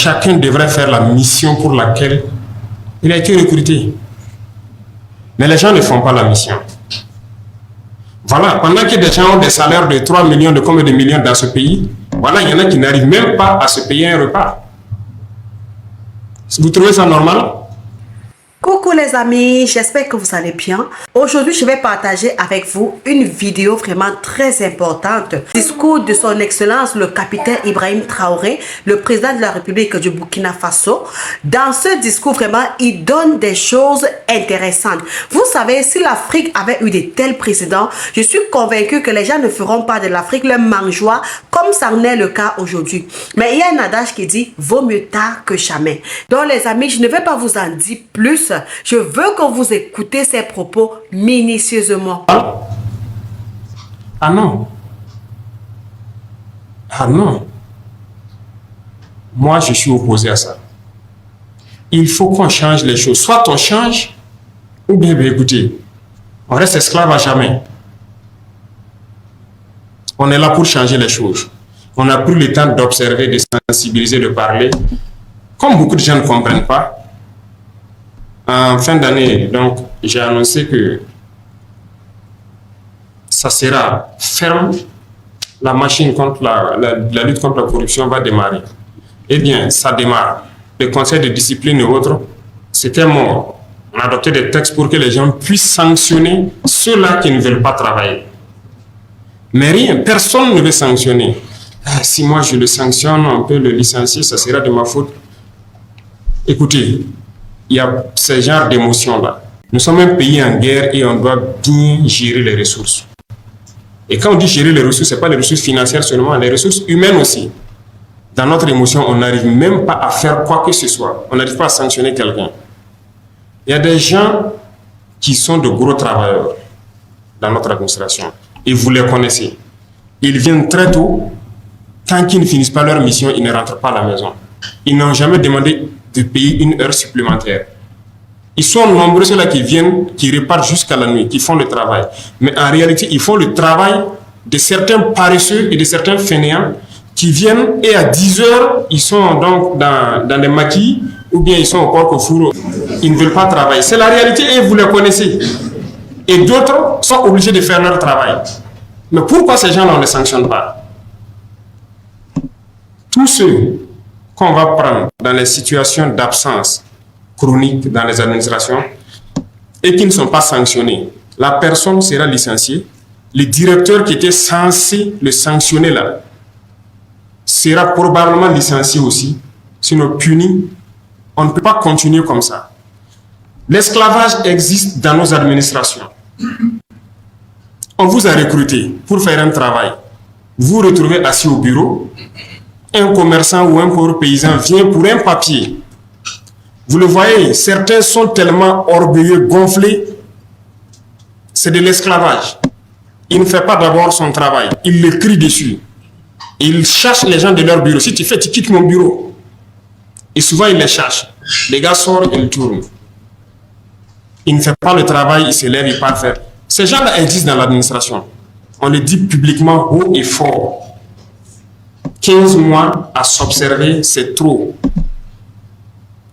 chacun devrait faire la mission pour laquelle il a été recruté. Mais les gens ne font pas la mission. Voilà, pendant que des gens ont des salaires de 3 millions, de combien de millions dans ce pays, voilà, il y en a qui n'arrivent même pas à se payer un repas. Vous trouvez ça normal? Coucou les amis, j'espère que vous allez bien. Aujourd'hui, je vais partager avec vous une vidéo vraiment très importante. Discours de son excellence le capitaine Ibrahim Traoré, le président de la République du Burkina Faso. Dans ce discours, vraiment, il donne des choses intéressantes. Vous savez, si l'Afrique avait eu de tels présidents, je suis convaincue que les gens ne feront pas de l'Afrique le mangeoire comme ça en est le cas aujourd'hui. Mais il y a un adage qui dit « vaut mieux tard que jamais ». Donc les amis, je ne vais pas vous en dire plus. Je veux que vous écoutez ces propos minutieusement. Ah non. Ah non. Moi, je suis opposé à ça. Il faut qu'on change les choses. Soit on change, ou bien écoutez, on reste esclave à jamais. On est là pour changer les choses. On a pris le temps d'observer, de sensibiliser, de parler. Comme beaucoup de gens ne comprennent pas, en fin d'année, donc, j'ai annoncé que ça sera ferme. La machine contre la lutte contre la corruption va démarrer. Eh bien, ça démarre. Le conseil de discipline et autres, c'était mort. On a adopté des textes pour que les gens puissent sanctionner ceux-là qui ne veulent pas travailler. Mais rien, personne ne veut sanctionner. Ah, si moi je le sanctionne, on peut le licencier, ça sera de ma faute. Écoutez, il y a ce genre d'émotions-là. Nous sommes un pays en guerre et on doit bien gérer les ressources. Et quand on dit gérer les ressources, ce n'est pas les ressources financières seulement, les ressources humaines aussi. Dans notre émotion, on n'arrive même pas à faire quoi que ce soit. On n'arrive pas à sanctionner quelqu'un. Il y a des gens qui sont de gros travailleurs dans notre administration. Et vous les connaissez. Ils viennent très tôt. Tant qu'ils ne finissent pas leur mission, ils ne rentrent pas à la maison. Ils n'ont jamais demandé de payer une heure supplémentaire. Ils sont nombreux ceux-là qui viennent, qui repartent jusqu'à la nuit, qui font le travail. Mais en réalité, ils font le travail de certains paresseux et de certains fainéants qui viennent et à 10 heures, ils sont donc dans les maquis ou bien ils sont au porc au four. Ils ne veulent pas travailler. C'est la réalité et vous les connaissez. Et d'autres sont obligés de faire leur travail. Mais pourquoi ces gens-là, on ne les sanctionne pas? Tous ceux qu'on va prendre dans les situations d'absence chronique dans les administrations et qui ne sont pas sanctionnés, la personne sera licenciée. Le directeur qui était censé le sanctionner là sera probablement licencié aussi, sinon puni. On ne peut pas continuer comme ça. L'esclavage existe dans nos administrations. On vous a recruté pour faire un travail. Vous vous retrouvez assis au bureau. Un commerçant ou un pauvre paysan vient pour un papier. Vous le voyez, certains sont tellement orgueilleux, gonflés. C'est de l'esclavage. Il ne fait pas d'abord son travail. Il le crie dessus. Il chasse les gens de leur bureau. Si tu fais, tu quittes mon bureau. Et souvent, il les chasse. Les gars sortent, ils tournent. Il ne fait pas le travail, il se lève, il part faire. Ces gens-là existent dans l'administration. On le dit publiquement haut et fort. 15 mois à s'observer, c'est trop.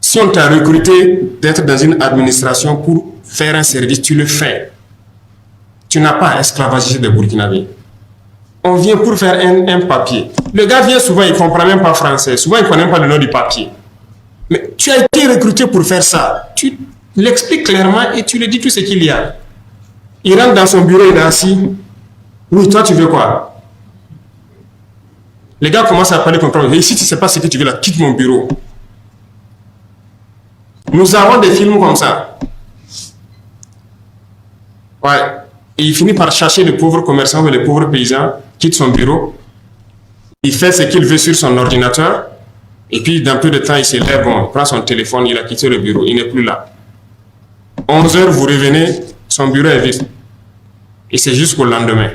Si on t'a recruté d'être dans une administration pour faire un service, tu le fais. Tu n'as pas à esclavagiser des Burkinabés. On vient pour faire un papier. Le gars vient souvent, il ne comprend même pas français. Souvent, il ne connaît même pas le nom du papier. Mais tu as été recruté pour faire ça. Tu l'expliques clairement et tu lui dis tout ce qu'il y a. Il rentre dans son bureau, il est assis. Oui, toi, tu veux quoi? Les gars commencent à parler comme ça. Et si tu ne sais pas ce que tu veux là, quitte mon bureau. Nous avons des films comme ça. Ouais. Et il finit par chercher le pauvre commerçant ou le pauvre paysan, quitte son bureau. Il fait ce qu'il veut sur son ordinateur. Et puis, dans peu de temps, il se lève, bon, il prend son téléphone, il a quitté le bureau. Il n'est plus là. 11 heures, vous revenez, son bureau est vide. Et c'est jusqu'au lendemain.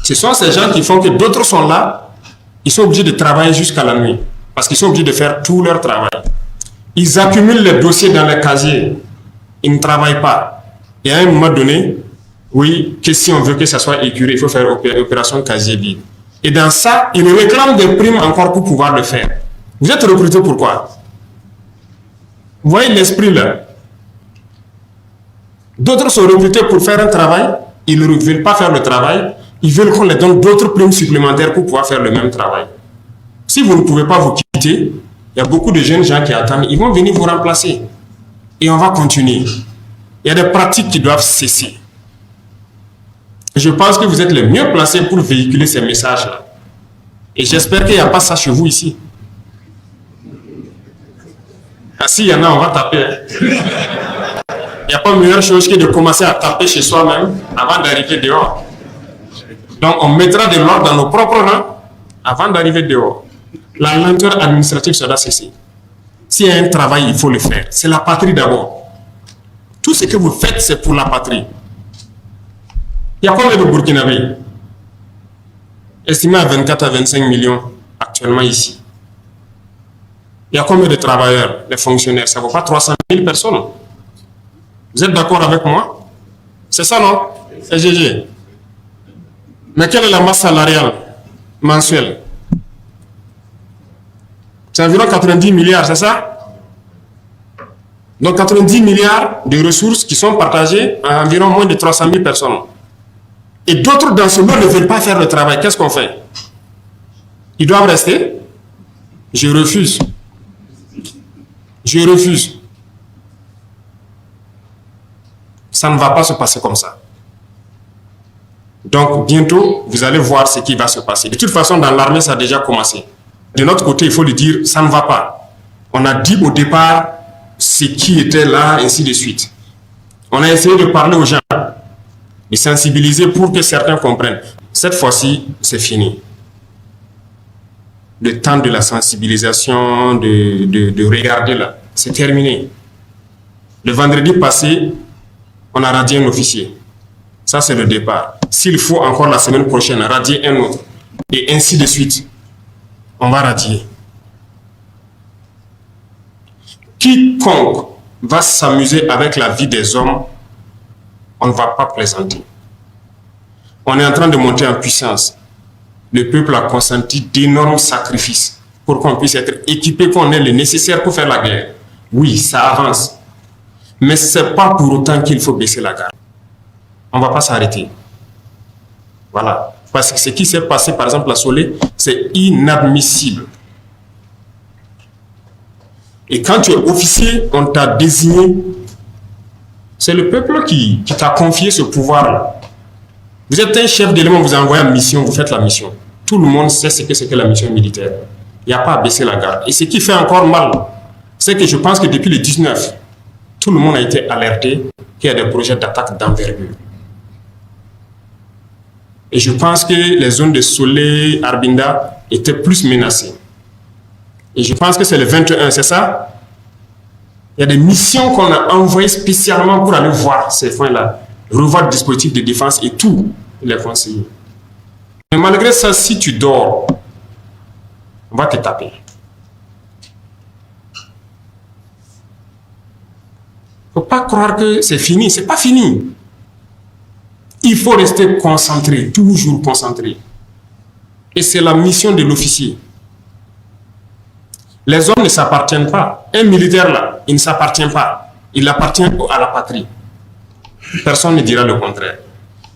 Ce sont ces gens qui font que d'autres sont là. Ils sont obligés de travailler jusqu'à la nuit. Parce qu'ils sont obligés de faire tout leur travail. Ils accumulent les dossiers dans les casiers. Ils ne travaillent pas. Et à un moment donné, oui, que si on veut que ça soit écuré, il faut faire opération casier vide. Et dans ça, ils réclament des primes encore pour pouvoir le faire. Vous êtes recruté pourquoi? Vous voyez l'esprit là. D'autres sont recrutés pour faire un travail, ils ne veulent pas faire le travail, ils veulent qu'on les donne d'autres primes supplémentaires pour pouvoir faire le même travail. Si vous ne pouvez pas vous quitter, il y a beaucoup de jeunes gens qui attendent, ils vont venir vous remplacer. Et on va continuer. Il y a des pratiques qui doivent cesser. Je pense que vous êtes les mieux placés pour véhiculer ces messages-là. Et j'espère qu'il n'y a pas ça chez vous ici. Ah, s'il y en a, on va taper. Il n'y a pas meilleure chose que de commencer à taper chez soi-même avant d'arriver dehors. Donc, on mettra de l'ordre dans nos propres rangs avant d'arriver dehors. La lenteur administrative, ça doit cesser. S'il y a un travail, il faut le faire. C'est la patrie d'abord. Tout ce que vous faites, c'est pour la patrie. Il y a combien de Burkinabés? Estimé à 24 à 25 millions actuellement ici. Il y a combien de travailleurs, de fonctionnaires? Ça ne vaut pas 300 000 personnes. Vous êtes d'accord avec moi? C'est ça, non? C'est GG. Mais quelle est la masse salariale mensuelle? C'est environ 90 milliards, c'est ça? Donc 90 milliards de ressources qui sont partagées à environ moins de 300 000 personnes. Et d'autres dans ce monde ne veulent pas faire le travail. Qu'est-ce qu'on fait? Ils doivent rester? Je refuse. Je refuse. Ça ne va pas se passer comme ça. Donc, bientôt, vous allez voir ce qui va se passer. De toute façon, dans l'armée, ça a déjà commencé. De notre côté, il faut le dire, ça ne va pas. On a dit au départ ce qui était là, ainsi de suite. On a essayé de parler aux gens, de sensibiliser pour que certains comprennent. Cette fois-ci, c'est fini. Le temps de la sensibilisation, de regarder là, c'est terminé. Le vendredi passé, on a radié un officier. Ça, c'est le départ. S'il faut encore la semaine prochaine radier un autre, et ainsi de suite, on va radier. Quiconque va s'amuser avec la vie des hommes, on ne va pas plaisanter. On est en train de monter en puissance. Le peuple a consenti d'énormes sacrifices pour qu'on puisse être équipé, qu'on ait le nécessaire pour faire la guerre. Oui, ça avance. Mais ce n'est pas pour autant qu'il faut baisser la garde. On ne va pas s'arrêter. Voilà. Parce que ce qui s'est passé, par exemple, à Solé, c'est inadmissible. Et quand tu es officier, on t'a désigné. C'est le peuple qui t'a confié ce pouvoir-là. Vous êtes un chef d'élément, vous envoyez en mission, vous faites la mission. Tout le monde sait ce que c'est que la mission militaire. Il n'y a pas à baisser la garde. Et ce qui fait encore mal, c'est que je pense que depuis le 19, tout le monde a été alerté qu'il y a des projets d'attaque d'envergure. Et je pense que les zones de Solé, Arbinda étaient plus menacées. Et je pense que c'est le 21, c'est ça? Il y a des missions qu'on a envoyées spécialement pour aller voir ces points-là, revoir le dispositif de défense et tout, les conseillers. Mais malgré ça, si tu dors, on va te taper. Il ne faut pas croire que c'est fini, c'est pas fini. Il faut rester concentré, toujours concentré. Et c'est la mission de l'officier. Les hommes ne s'appartiennent pas. Un militaire là, il ne s'appartient pas. Il appartient à la patrie. Personne ne dira le contraire.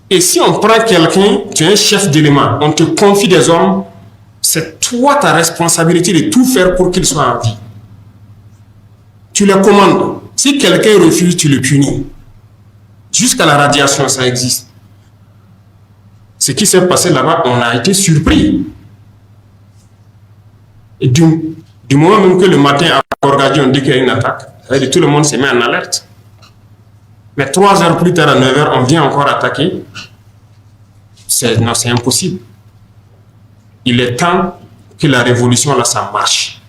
Et si on prend quelqu'un, tu es un chef d'élément, on te confie des hommes, c'est toi ta responsabilité de tout faire pour qu'ils soient en vie. Tu les commandes. Si quelqu'un refuse, tu le punis. Jusqu'à la radiation, ça existe. Ce qui s'est passé là-bas, on a été surpris. Et du moment même que le matin, à Gorgadi, on dit qu'il y a une attaque, tout le monde se met en alerte. Mais 3 heures plus tard, à 9 heures, on vient encore attaquer. Non, c'est impossible. Il est temps que la révolution, là, ça marche.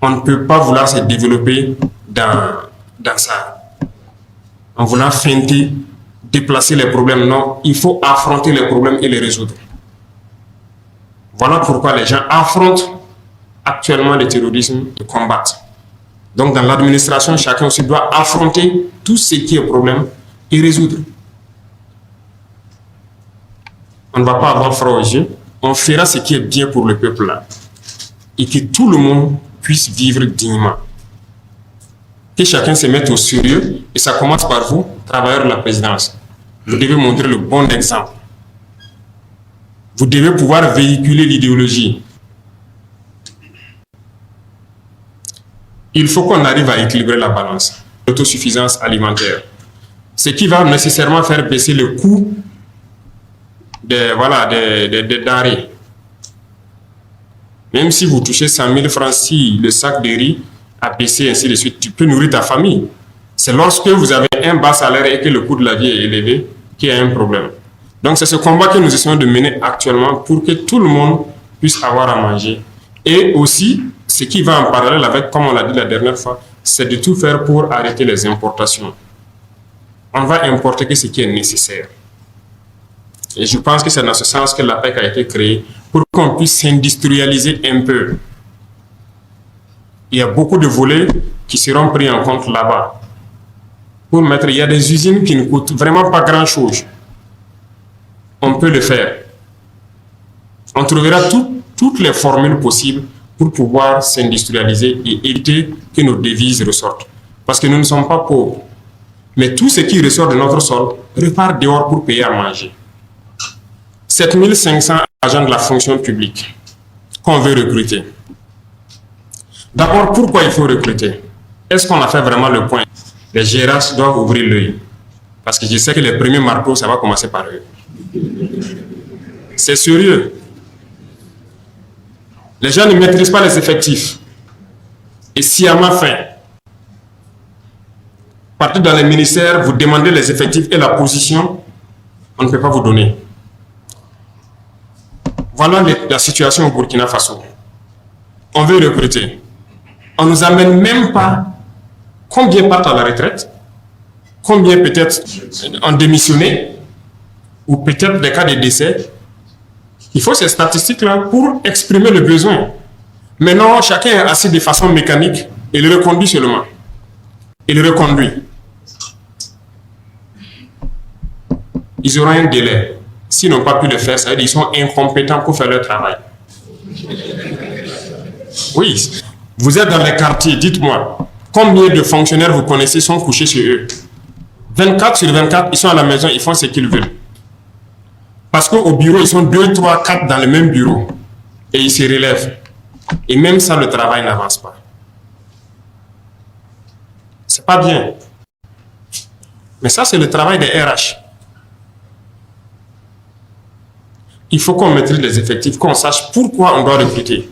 On ne peut pas vouloir se développer dans ça. En voulant feinter, déplacer les problèmes. Non, il faut affronter les problèmes et les résoudre. Voilà pourquoi les gens affrontent actuellement le terrorisme et combattent. Donc dans l'administration, chacun aussi doit affronter tout ce qui est problème et résoudre. On ne va pas avoir froid aux yeux. On fera ce qui est bien pour le peuple là. et que tout le monde puisse vivre dignement. Que chacun se mette au sérieux, et ça commence par vous, travailleurs de la présidence. Vous devez montrer le bon exemple. Vous devez pouvoir véhiculer l'idéologie. Il faut qu'on arrive à équilibrer la balance, l'autosuffisance alimentaire. Ce qui va nécessairement faire baisser le coût des denrées. Même si vous touchez 100 000 francs, si le sac de riz a baissé, ainsi de suite, tu peux nourrir ta famille. C'est lorsque vous avez un bas salaire et que le coût de la vie est élevé qu'il y a un problème. Donc c'est ce combat que nous essayons de mener actuellement pour que tout le monde puisse avoir à manger. Et aussi, ce qui va en parallèle avec, comme on l'a dit la dernière fois, c'est de tout faire pour arrêter les importations. On va importer que ce qui est nécessaire. Et je pense que c'est dans ce sens que l'APEC a été créée, pour qu'on puisse s'industrialiser un peu. Il y a beaucoup de volets qui seront pris en compte là-bas. Il y a des usines qui ne coûtent vraiment pas grand-chose. On peut le faire. On trouvera toutes les formules possibles pour pouvoir s'industrialiser et éviter que nos devises ressortent. Parce que nous ne sommes pas pauvres. Mais tout ce qui ressort de notre sol repart dehors pour payer à manger. 7500 agents de la fonction publique qu'on veut recruter. D'abord, pourquoi il faut recruter? Est-ce qu'on a fait vraiment le point? Les GRH doivent ouvrir l'œil. Parce que je sais que les premiers marteaux, ça va commencer par eux. C'est sérieux. Les gens ne maîtrisent pas les effectifs. Et sciemment fait. Partez dans les ministères, vous demandez les effectifs et la position, on ne peut pas vous donner. Voilà la situation au Burkina Faso. On veut recruter. On ne nous amène même pas combien partent à la retraite, combien peut-être ont démissionné, ou peut-être des cas de décès. Il faut ces statistiques-là pour exprimer le besoin. Maintenant, chacun est assis de façon mécanique et le reconduit seulement. Il le reconduit. Ils auront un délai. S'ils n'ont pas pu le faire, ça veut dire qu'ils sont incompétents pour faire leur travail. Oui, vous êtes dans les quartiers, dites-moi, combien de fonctionnaires vous connaissez sont couchés chez eux? 24 sur 24, ils sont à la maison, ils font ce qu'ils veulent. Parce qu'au bureau, ils sont 2, 3, 4 dans le même bureau. Et ils se relèvent. Et même ça, le travail n'avance pas. C'est pas bien. Mais ça, c'est le travail des RH. Il faut qu'on maîtrise les effectifs, qu'on sache pourquoi on doit recruter.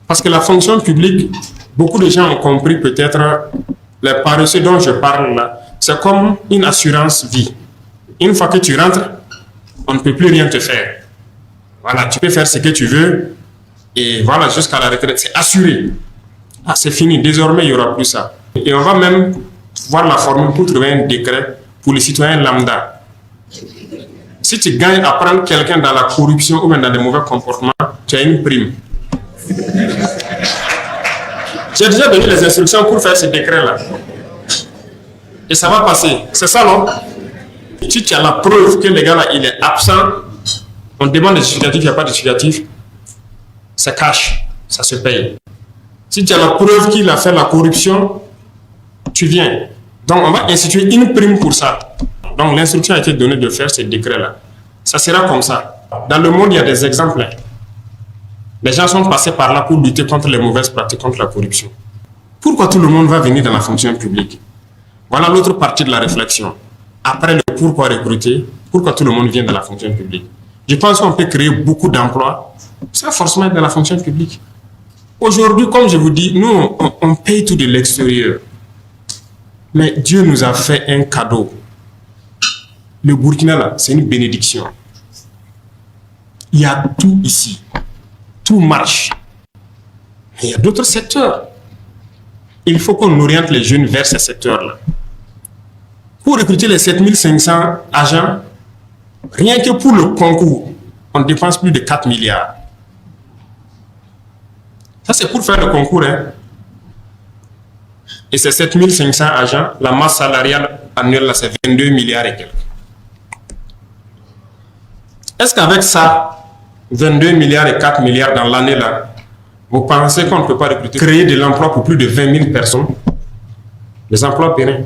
Parce que la fonction publique, beaucoup de gens ont compris peut-être les paresseux dont je parle là, c'est comme une assurance vie. Une fois que tu rentres, on ne peut plus rien te faire. Voilà, tu peux faire ce que tu veux et voilà, jusqu'à la retraite, c'est assuré. Ah, c'est fini, désormais, il n'y aura plus ça. Et on va même voir la formule pour trouver un décret pour les citoyens lambda. Si tu gagnes à prendre quelqu'un dans la corruption ou même dans des mauvais comportements, tu as une prime. J'ai déjà donné les instructions pour faire ce décret-là. Et ça va passer. C'est ça, non? Si tu as la preuve que le gars-là, il est absent, on demande des justificatifs, il n'y a pas de justificatif, ça cache, ça se paye. Si tu as la preuve qu'il a fait la corruption, tu viens. Donc, on va instituer une prime pour ça. Donc, l'instruction a été donnée de faire ce décret-là. Ça sera comme ça. Dans le monde, il y a des exemples. Les gens sont passés par là pour lutter contre les mauvaises pratiques, contre la corruption. Pourquoi tout le monde va venir dans la fonction publique? Voilà l'autre partie de la réflexion. Après le pourquoi recruter, pourquoi tout le monde vient dans la fonction publique? Je pense qu'on peut créer beaucoup d'emplois sans forcément être dans la fonction publique. Aujourd'hui, comme je vous dis, nous, on paye tout de l'extérieur. Mais Dieu nous a fait un cadeau. Le Burkina, là, c'est une bénédiction. Il y a tout ici. Tout marche. Mais il y a d'autres secteurs. Il faut qu'on oriente les jeunes vers ces secteurs-là. Pour recruter les 7500 agents, rien que pour le concours, on dépense plus de 4 milliards. Ça, c'est pour faire le concours. Hein. Et ces 7500 agents, la masse salariale annuelle, là, c'est 22 milliards et quelques. Est-ce qu'avec ça, 22 milliards et 4 milliards dans l'année, là, Vous pensez qu'on ne peut pas recruter, créer de l'emploi pour plus de 20 000 personnes? Les emplois pérens.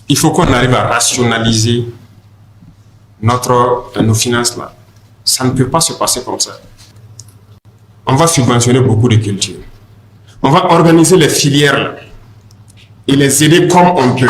Il faut qu'on arrive à rationaliser nos finances là. Ça ne peut pas se passer comme ça. On va subventionner beaucoup de cultures. On va organiser les filières là et les aider comme on peut.